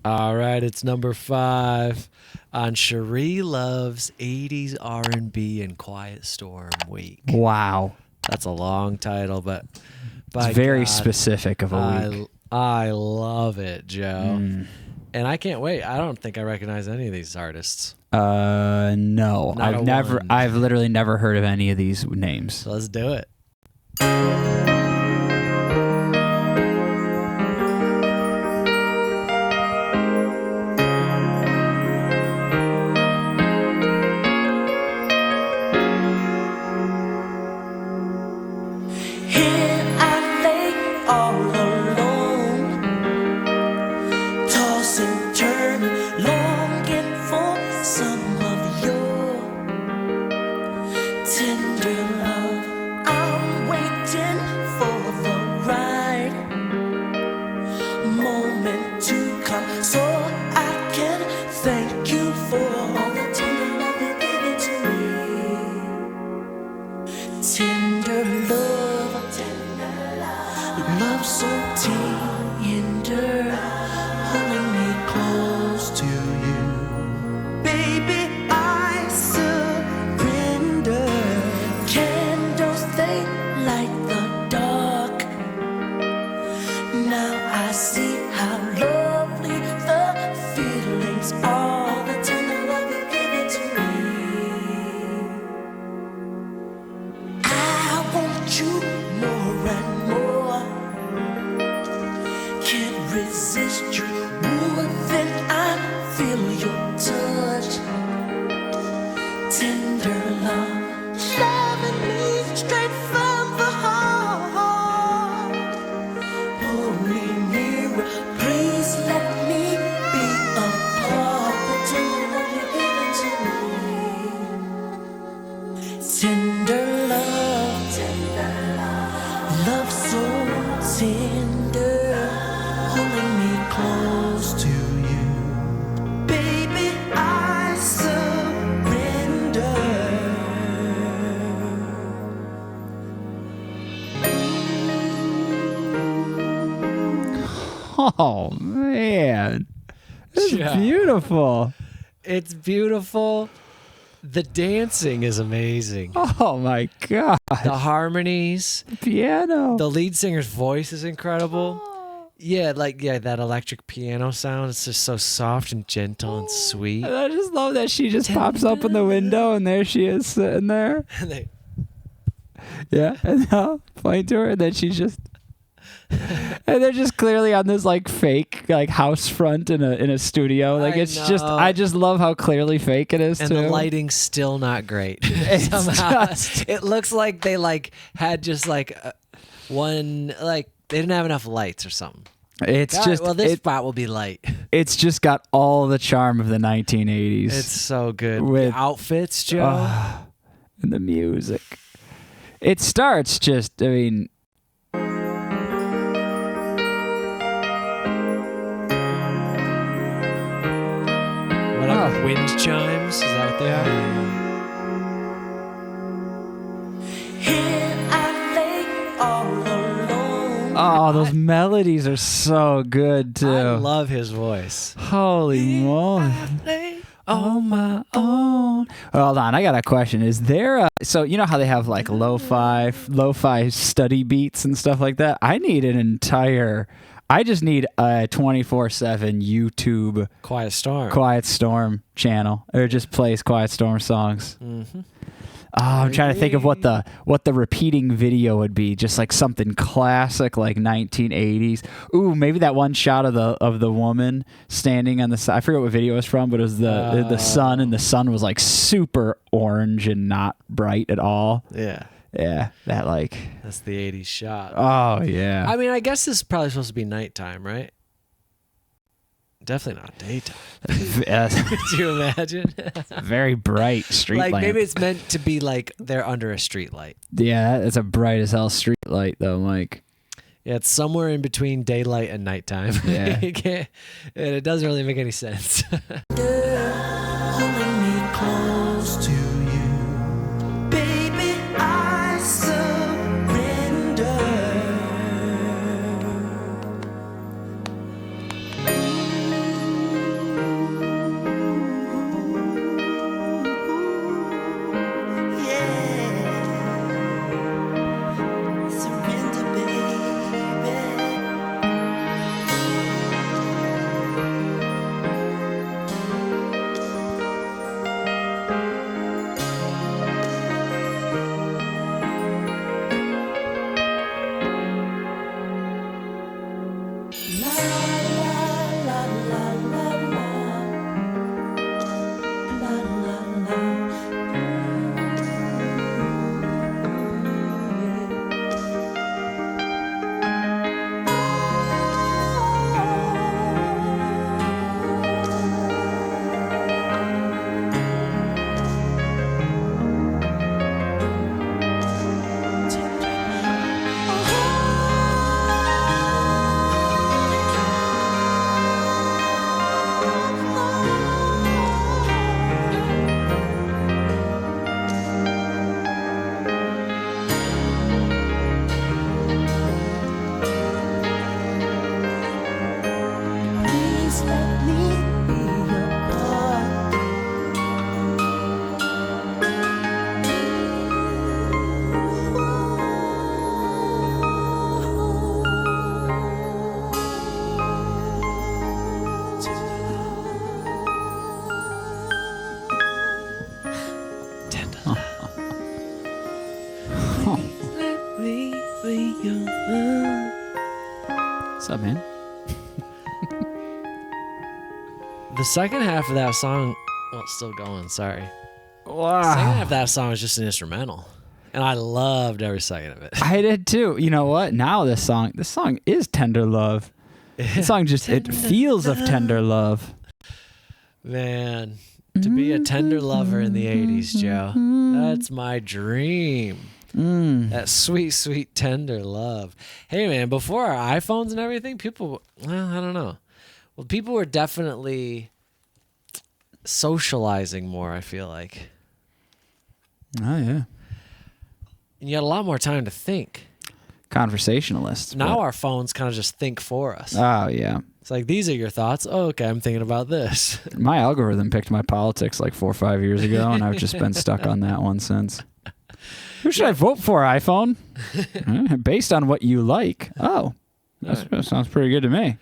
All right, it's number 5 on Cherie Love's 80s R&B and Quiet Storm Week. Wow. That's a long title, but It's very specific of a week. I love it, Joe. Mm. And I can't wait. I don't think I recognize any of these artists. No. Not I've literally never heard of any of these names. So let's do it. Oh, man. It's beautiful. It's beautiful. The dancing is amazing. Oh, my God. The harmonies. The piano. The lead singer's voice is incredible. Yeah, that electric piano sound. It's just so soft and gentle and sweet. And I just love that she just pops up in the window, and there she is sitting there. Yeah, and now playing to her, and then she's just... And they're just clearly on this fake house front in a studio. I just love how clearly fake it is. And too. The lighting's still not great. It looks like they had one they didn't have enough lights or something. This spot will be light. It's just got all the charm of the 1980s. It's so good. With the outfits, Joe, and the music. It starts just. I mean. Wind chimes, is that what they are? Here I lay all alone. Oh, those melodies are so good too. I love his voice. Holy moly. On my own. Hold on, I got a question. Is there so you know how they have lo-fi study beats and stuff like that? I just need a 24/7 YouTube Quiet Storm channel. Or just plays Quiet Storm songs. Mm-hmm. I'm trying to think of what the repeating video would be. Just something classic, 1980s. Ooh, maybe that one shot of the woman standing on the side. I forget what video it was from, but it was the sun, and the sun was super orange and not bright at all. Yeah. Yeah, that's the 80s shot. Oh, yeah. I mean, I guess this is probably supposed to be nighttime, right? Definitely not daytime. Could you imagine? Very bright street light. Maybe it's meant to be they're under a street light. Yeah, it's a bright as hell street light, though, Mike. Yeah, it's somewhere in between daylight and nighttime. Yeah. And it doesn't really make any sense. Holding me close to you. Baby, I surrender. What's up, man? The second half of that song, well, it's still going, sorry. Wow. The second half of that song is just an instrumental. And I loved every second of it. I did too. You know what? Now this song is tender love. This song just, it feels of tender love. Man, to be a tender lover in the 80s, Joe, that's my dream. That sweet, sweet, tender love. Hey, man, before our iPhones and everything, people, well, I don't know. Well, people were definitely socializing more, I feel like. Oh, yeah. And you had a lot more time to think. Conversationalists. Now our phones kind of just think for us. Oh, yeah. It's like, these are your thoughts. Oh, okay, I'm thinking about this. My algorithm picked my politics like 4 or 5 years ago, and I've just been stuck on that one since. Who should I vote for, iPhone? Based on what you like. Oh, that sounds pretty good to me.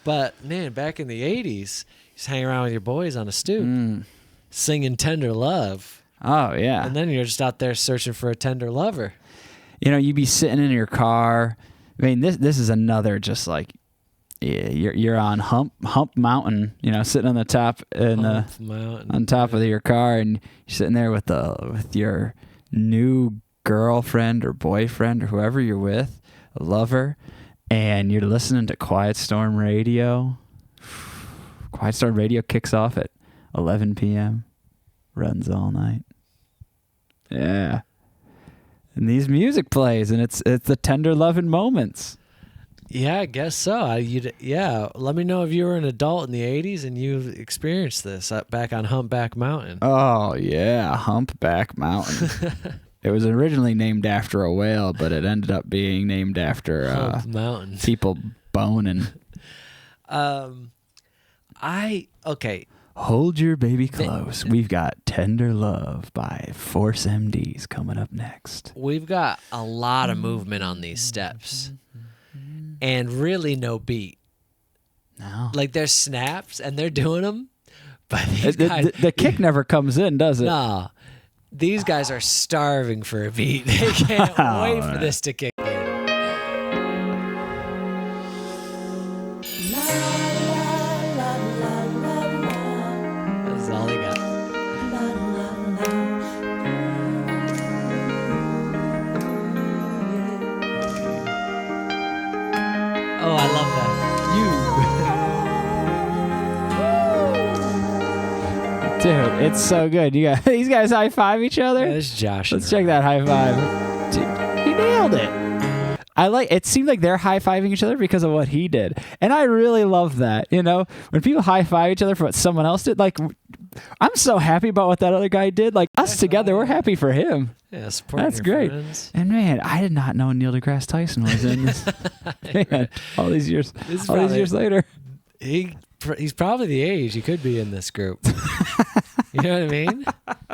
But, man, back in the 80s, you just hang around with your boys on a stoop, singing Tender Love. Oh, yeah. And then you're just out there searching for a tender lover. You know, you'd be sitting in your car. I mean, this is another just like, yeah, you're on Hump Mountain, you know, sitting on the top on top of your car, and you're sitting there with your new girlfriend or boyfriend or whoever you're with, a lover, and you're listening to Quiet Storm Radio. Quiet Storm Radio kicks off at 11 p.m., runs all night. Yeah. And these music plays, and it's the tender loving moments. Yeah, I guess so. Yeah, let me know if you were an adult in the 80s and you experienced this back on Humpback Mountain. Oh, yeah, Humpback Mountain. It was originally named after a whale, but it ended up being named after Hump Mountain. People boning. Okay. Hold your baby close. We've got Tender Love by Force MDs coming up next. We've got a lot of movement on these steps and really no beat. No. Like there's snaps and they're doing them, but these guys... The kick never comes in, does it? No. These guys are starving for a beat. They can't wait for this to kick in. That's all they got. Oh, I love that. Dude, it's so good. You got these guys high five each other. Yeah, this is Josh. Let's check that high five. Dude, he nailed it. It seemed like they're high fiving each other because of what he did, and I really love that. You know, when people high five each other for what someone else did, like I'm so happy about what that other guy did. Like us together, we're happy for him. Yeah, that's great. Friends. And man, I did not know Neil deGrasse Tyson was in this. Man, all these years later, he's probably the age he could be in this group. You know what I mean?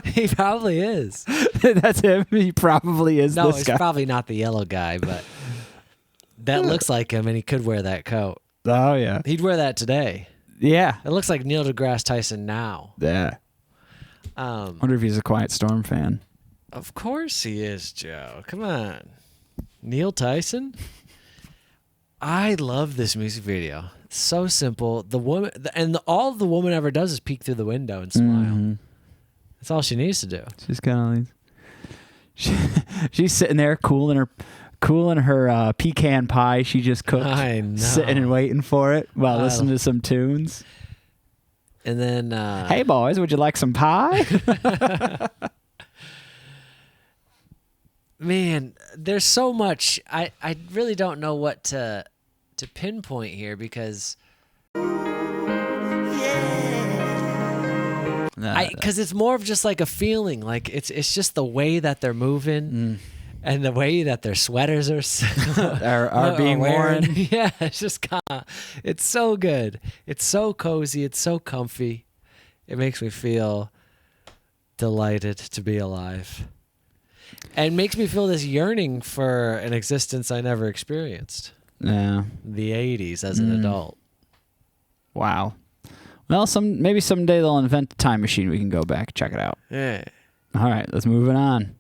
He probably is. That's him. He probably is. No, this he's guy. probably not the yellow guy, but that looks like him, and he could wear that coat. Oh yeah, he'd wear that today. Yeah, it looks like Neil deGrasse Tyson now. Yeah. Wonder if he's a Quiet Storm fan. Of course he is, Joe. Come on, Neil Tyson. I love this music video. It's so simple. The woman all the woman ever does is peek through the window and smile. Mm-hmm. That's all she needs to do. She's kind of she's sitting there cooling her pecan pie she just cooked. I know. Sitting and waiting for it while listening to some tunes. And then, hey boys, would you like some pie? Man, there's so much. I really don't know what to pinpoint here because because it's more of just like a feeling. Like it's just the way that they're moving and the way that their sweaters are being worn. Yeah, it's just kind of, it's so good. It's so cozy. It's so comfy. It makes me feel delighted to be alive. And makes me feel this yearning for an existence I never experienced. Yeah. The 80s as an adult. Wow. Well, maybe someday they'll invent a time machine. We can go back, check it out. Yeah. All right, let's move it on.